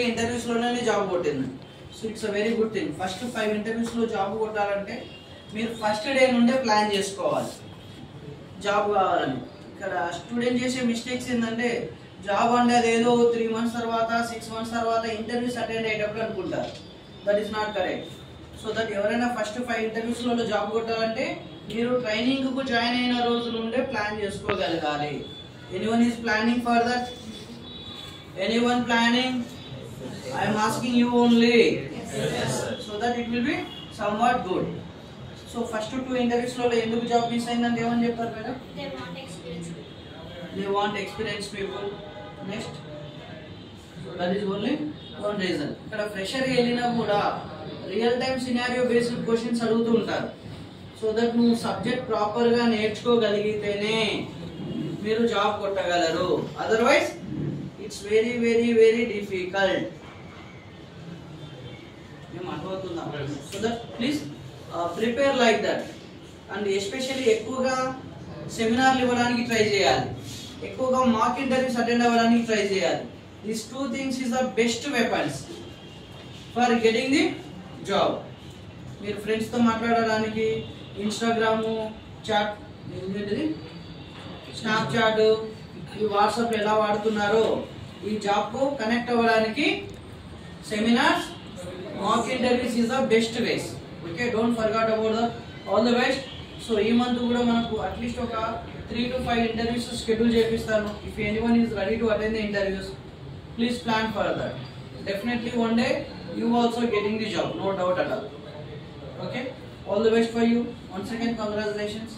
Interviews లోనే job కొట్టింది. So it's a very good thing. First 5 interviews లో job కొట్టాలంటే మీరు ఫస్ట్ డే నుండే ప్లాన్ చేసుకోవాలి జాబ్ కావాలని. ఇక్కడ స్టూడెంట్ చేసే మిస్టేక్స్ ఏంటంటే జాబ్ అంటే అదేదో 3 months తర్వాత 6 months తర్వాత ఇంటర్వ్యూస్ అటెండ్ అయ్యేటప్పుడు అనుకుంటారు. That is not correct. So that ఎవరైనా ఫస్ట్ 5 ఇంటర్వ్యూస్ లో జాబ్ కొట్టాలంటే మీరు ట్రైనింగ్ కు జాయిన్ అయిన రోజు నుండే ప్లాన్ చేసుకోగలగాలి. Anyone is planning for that? Anyone planning? I am asking you only. Yes. So that it will be somewhat good. So first 2 interviews lo enduku job miss ayindante emani cheptaru madam? They want experienced people. They want experienced people. Next. So that is only one reason. Ikkada fresher elina kuda real time scenario based questions adugutu untaru. So that nu subject proper ga నేర్చుకోగలిగితేనే మీరు job కొట్టగలరు. Otherwise it's very very very difficult. So that please prepare like that. And especially ఎక్కువగా సెమినార్లు ఇవ్వడానికి try చేయాలి, ఎక్కువగా mock interviews attend అవ్వడానికి try చేయాలి. These 2 things is the best weapons for getting the job. మీరు friends తో మాట్లాడడానికి Instagram chat, Snapchat, ఈ వాట్సాప్ ఎలా వాడుతున్నారో ఈ జాబ్ కు కనెక్ట్ అవ్వడానికి seminars, mock interviews is the best ways. Okay, don't forget about the all the best. So ee month kuda manaku at least oka 3 to 5 interviews schedule chepistanu. If anyone is ready to attend the interviews, please plan for that. Definitely one day you also getting the job, no doubt at all. Okay, all the best for you. Once again, congratulations.